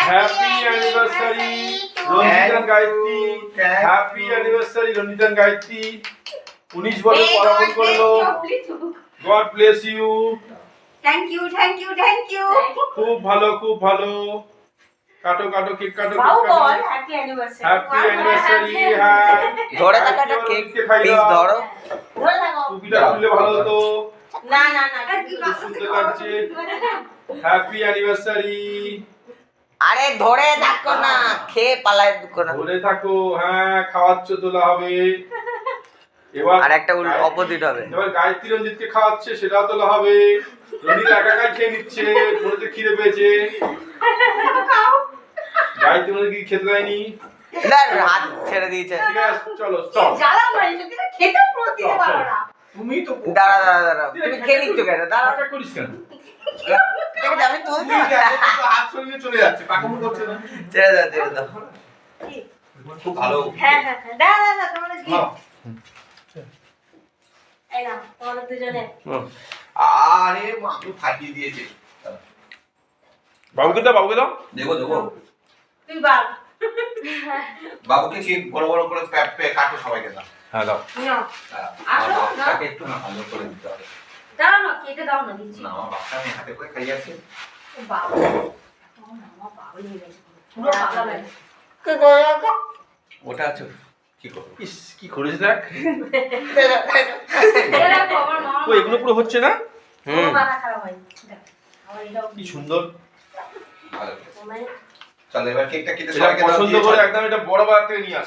Happy anniversary Ranjitan Gayatri, happy anniversary Ranjitan Gayatri, 19 বছর পদার্পণ করলো। God bless you. Thank you thank you thank you. খুব ভালো খুব ভালো। কাটো কাটো কেক কাটো কেক বাবু কাটো। বল হ্যাপি অ্যানিভার্সারি। Happy anniversary. হ্যাঁ ধরে থাকা একটা কেক পিস ধরো। ধরে থাকো। টুপিটা খুললে ভালো হতো। না না না সুন্দর লাগছে। Happy anniversary. আরে ধরে থাকো না, খেয়ে পালায় দুঃখ না। ধরে থাকো। হ্যাঁ খাওয়াচ্ছ তোলা হবে। এবার আর একটা অপোজিট হবে। এবার গায়ত্রী রঞ্জিতকে খাওয়াচ্ছে, সেটাও তোলা হবে। রঞ্জিত একা একাই খেয়ে নিচ্ছে, বলেছে খিদে পেয়েছে। গায়ত্রী রঞ্জিত কি খেতে দেয়নি? না হাত ছেড়ে দিয়েছে। ঠিক আছে চলো স্টপ। জ্বালা মারি যদি খেতে পুরো দিতে পারো না। তুমি তো দাঁড়া দাঁড়া দাঁড়া, তুমি খেয়ে নিচ্ছ কেন? দাঁড়া, টাকা করিস কেন? ঠিক আছে আমি তুলছি। হাত সরিয়ে চলে যাচ্ছে, পাকামো করছে না। ছেড়ে দাও ছেড়ে দাও। খুব ভালো। হ্যাঁ হ্যাঁ হ্যাঁ দাঁড়া দাঁড়া তোমরা কি নাও। এই না তোমরা দুজনে আরে মাকে ফাটিয়ে দিয়েছে। বাবুকে দাও বাবুকে দাও। দেবো দেবো। তুই বাল বাবুকে কি বড় বড় করে কাটো সবাইকে দাও। হ্যাঁ দাও। নাও আসো, না। বাবাকে একটু না ভালো করে দিতে হবে। দাঁড়াও না কেটে দাও না দিচ্ছি। না আমার বাচ্চা আমি হাতে করে খাইয়াছি। ও বাবা তোমার মামা পাগল হয়ে গেছে পুরো পাগল হয়ে গেছে। কি করে রাখো? ওটা আছে কি করবো? ইস কি করিস দেখ। এটা দেখো আমার মামা ও এগুলো পুরো হচ্ছে না? পুরো মাথা খারাপ হয় দেখ আমার এটাও কি সুন্দর। ভালো। তোমার চল এবার কেকটা কেটে এটা সবাইকে দাও। পছন্দ করে একদম এটা বড় বাজার থেকে নিয়ে আসা।